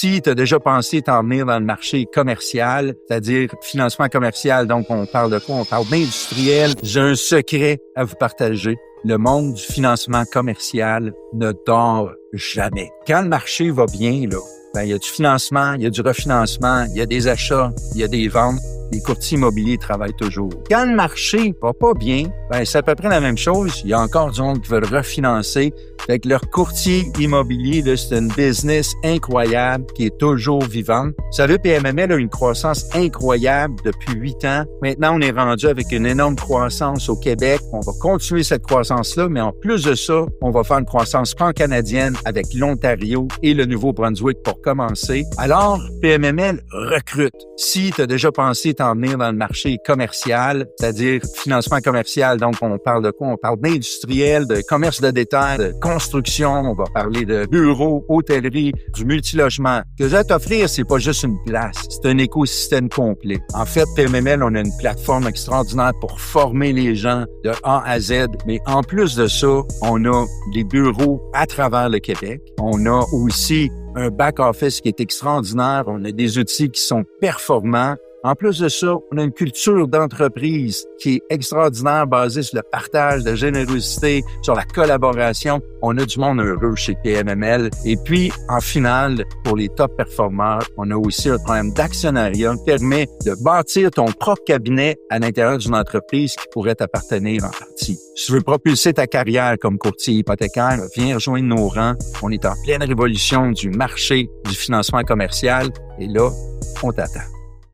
Si tu as déjà pensé t'en venir dans le marché commercial, c'est-à-dire financement commercial, donc on parle de quoi? On parle d'industriel. J'ai un secret à vous partager. Le monde du financement commercial ne dort jamais. Quand le marché va bien, là, il y a du financement, il y a du refinancement, il y a des achats, il y a des ventes. Les courtiers immobiliers travaillent toujours. Quand le marché va pas bien, c'est à peu près la même chose. Il y a encore du monde qui veut refinancer. Fait que leur courtier immobilier, là, c'est une business incroyable qui est toujours vivante. Vous savez, PMML a une croissance incroyable depuis 8 ans. Maintenant, on est rendu avec une énorme croissance au Québec. On va continuer cette croissance-là, mais en plus de ça, on va faire une croissance pan-canadienne avec l'Ontario et le Nouveau-Brunswick pour commencer. Alors, PMML recrute. Si tu as déjà pensé t'en venir dans le marché commercial, c'est-à-dire financement commercial, donc on parle de quoi? On parle d'industriel, de commerce de détail, de construction, on va parler de bureaux, hôtellerie, du multilogement. Ce que j'ai à t'offrir, c'est pas juste une place, c'est un écosystème complet. En fait, PMML, on a une plateforme extraordinaire pour former les gens de A à Z, mais en plus de ça, on a des bureaux à travers le Québec. On a aussi un back-office qui est extraordinaire. On a des outils qui sont performants. En plus de ça, on a une culture d'entreprise qui est extraordinaire, basée sur le partage, la générosité, sur la collaboration. On a du monde heureux chez PMML. Et puis, en finale, pour les top performeurs, on a aussi un programme d'actionnariat qui permet de bâtir ton propre cabinet à l'intérieur d'une entreprise qui pourrait t'appartenir en partie. Si tu veux propulser ta carrière comme courtier hypothécaire, viens rejoindre nos rangs. On est en pleine révolution du marché du financement commercial. Et là, on t'attend.